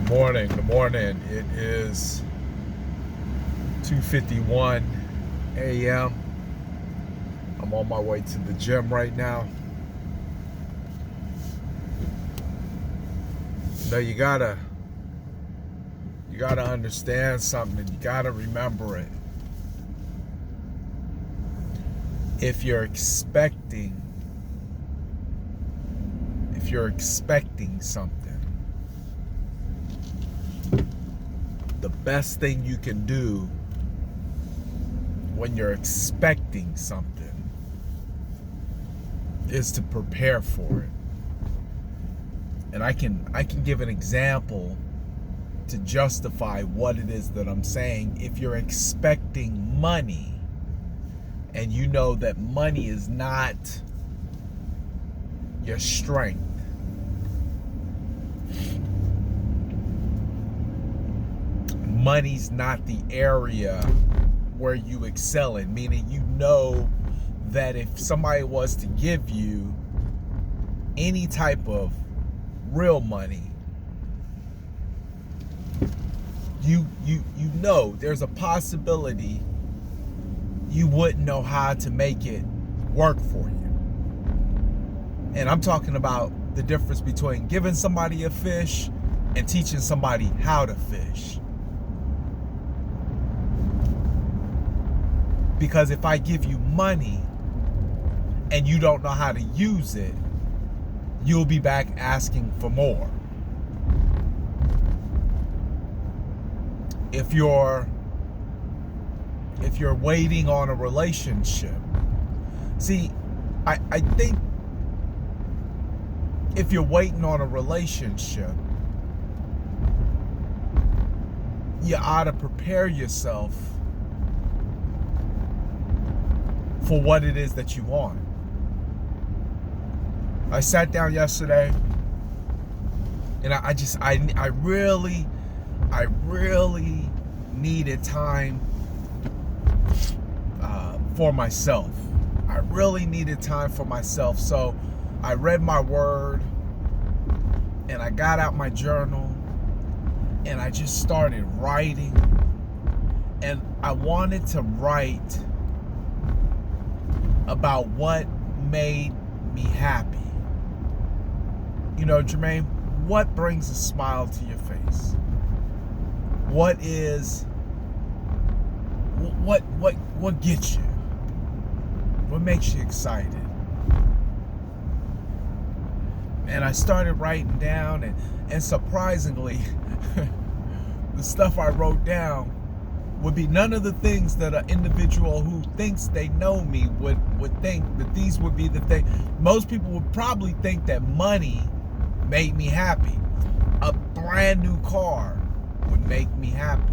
Good morning. It is 2:51 a.m. I'm on my way to the gym right now. Now you gotta understand something. You gotta remember it. If you're expecting something, the best thing you can do when you're expecting something is to prepare for it. And I can give an example to justify what it is that I'm saying. If you're expecting money and you know that money is not your strength, money's not the area where you excel in, meaning you know that if somebody was to give you any type of real money, you know there's a possibility you wouldn't know how to make it work for you. And I'm talking about the difference between giving somebody a fish and teaching somebody how to fish. Because if I give you money and you don't know how to use it, you'll be back asking for more. If you're waiting on a relationship, see, I think if you're waiting on a relationship, you ought to prepare yourself for what it is that you want. I sat down yesterday and I really needed time for myself. I really needed time for myself. So I read my word and I got out my journal and I just started writing. And I wanted to write about what made me happy. You know, Jermaine, what brings a smile to your face? What gets you? What makes you excited? And I started writing down, and surprisingly, the stuff I wrote down would be none of the things that an individual who thinks they know me would think that these would be the thing. Most people would probably think that money made me happy. A brand new car would make me happy.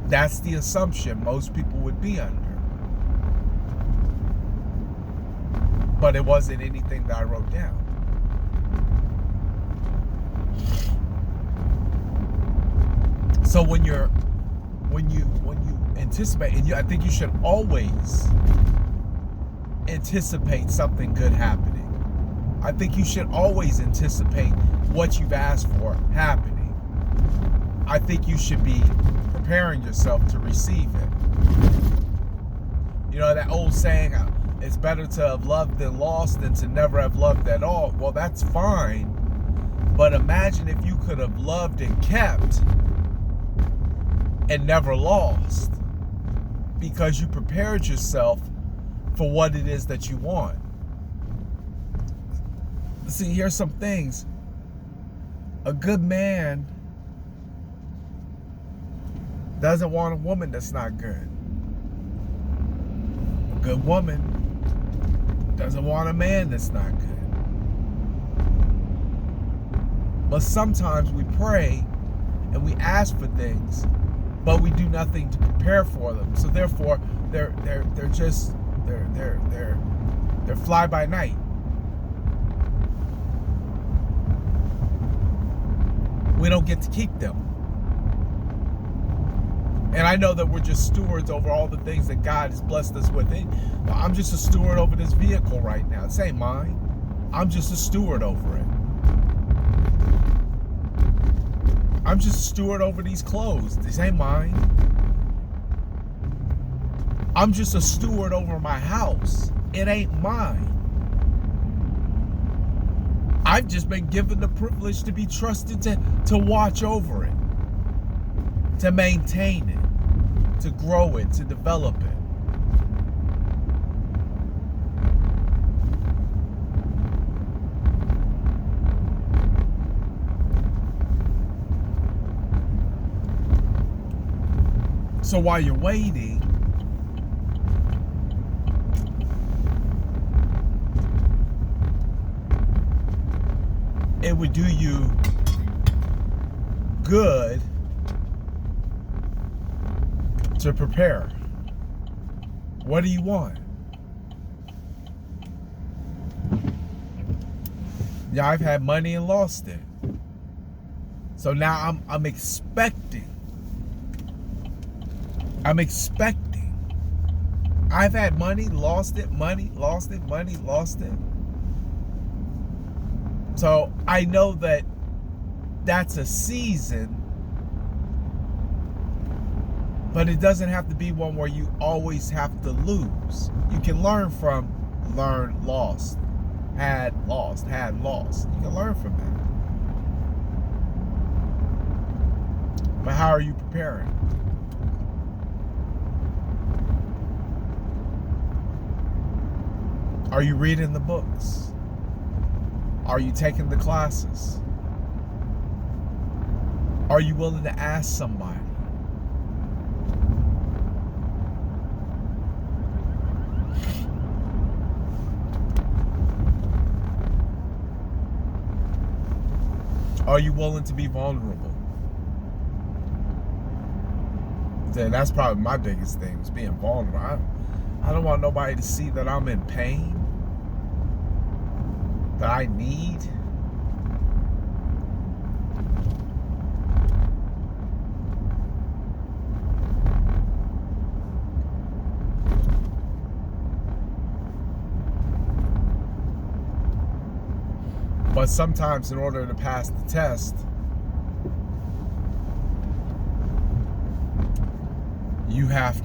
That's the assumption most people would be under. But it wasn't anything that I wrote down. So when you anticipate, and I think you should always anticipate something good happening. I think you should always anticipate what you've asked for happening. I think you should be preparing yourself to receive it. You know, that old saying, it's better to have loved than lost than to never have loved at all. Well, that's fine. But imagine if you could have loved and kept and never lost, because you prepared yourself for what it is that you want. See, here's some things. A good man doesn't want a woman that's not good. A good woman doesn't want a man that's not good. But sometimes we pray and we ask for things, but we do nothing to prepare for them. So therefore, they're fly by night. We don't get to keep them. And I know that we're just stewards over all the things that God has blessed us with. I'm just a steward over this vehicle right now. It ain't mine. I'm just a steward over it. I'm just a steward over these clothes. These ain't mine. I'm just a steward over my house. It ain't mine. I've just been given the privilege to be trusted to watch over it, to maintain it, to grow it, to develop it. So while you're waiting, it would do you good to prepare. What do you want? Yeah, I've had money and lost it. So now I'm expecting. I've had money, lost it, money, lost it, money, lost it. So I know that that's a season, but it doesn't have to be one where you always have to lose. You can learn from lost, had, lost. You can learn from that. But how are you preparing? Are you reading the books? Are you taking the classes? Are you willing to ask somebody? Are you willing to be vulnerable? That's probably my biggest thing, is being vulnerable. I don't want nobody to see that I'm in pain, that I need. But sometimes in order to pass the test, you have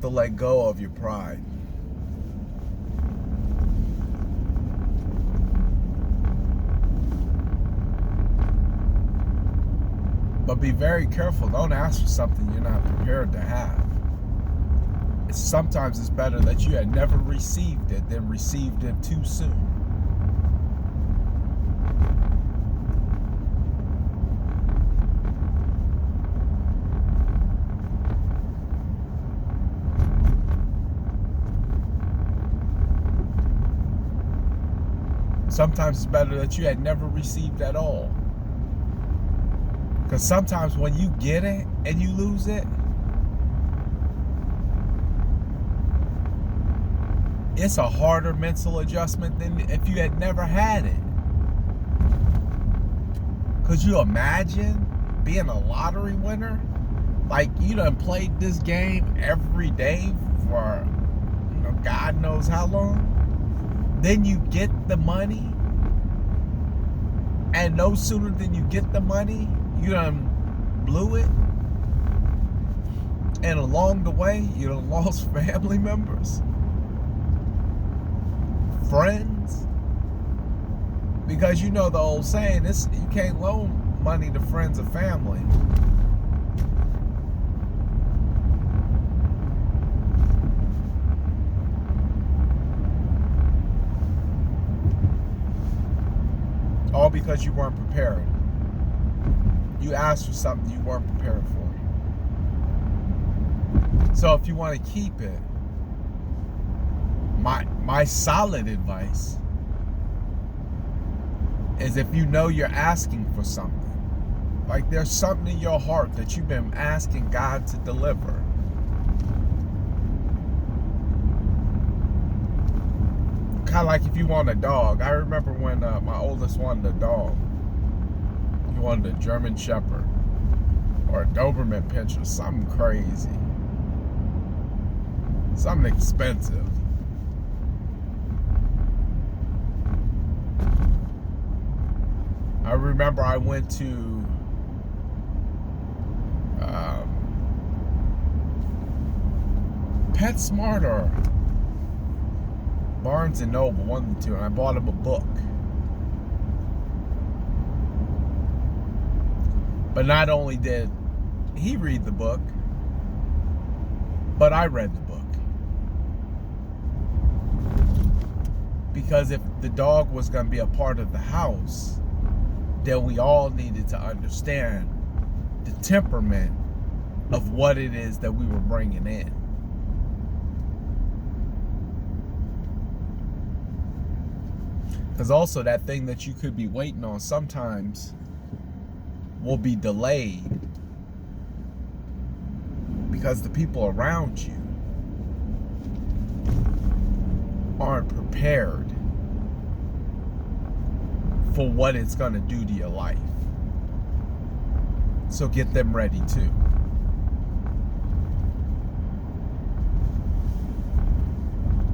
to let go of your pride. But be very careful. Don't ask for something you're not prepared to have. Sometimes it's better that you had never received it than received it too soon. Sometimes it's better that you had never received at all. Because sometimes when you get it and you lose it, it's a harder mental adjustment than if you had never had it. Could you imagine being a lottery winner? Like, you done played this game every day for, God knows how long. Then you get the money, and no sooner than you get the money, you done blew it. And along the way, you done lost family members, friends. Because you know the old saying, you can't loan money to friends or family. All because you weren't prepared. You asked for something you weren't prepared for. So if you want to keep it, my solid advice is, if you know you're asking for something, like there's something in your heart that you've been asking God to deliver, kind of like if you want a dog. I remember when my oldest wanted a dog. He wanted a German Shepherd or a Doberman Pinscher, something crazy. Something expensive. I remember I went to PetSmart or Barnes and Noble, one of the two, and I bought him a book. But not only did he read the book, but I read the book. Because if the dog was going to be a part of the house, then we all needed to understand the temperament of what it is that we were bringing in. Because also that thing that you could be waiting on sometimes will be delayed because the people around you aren't prepared for what it's going to do to your life. So get them ready too.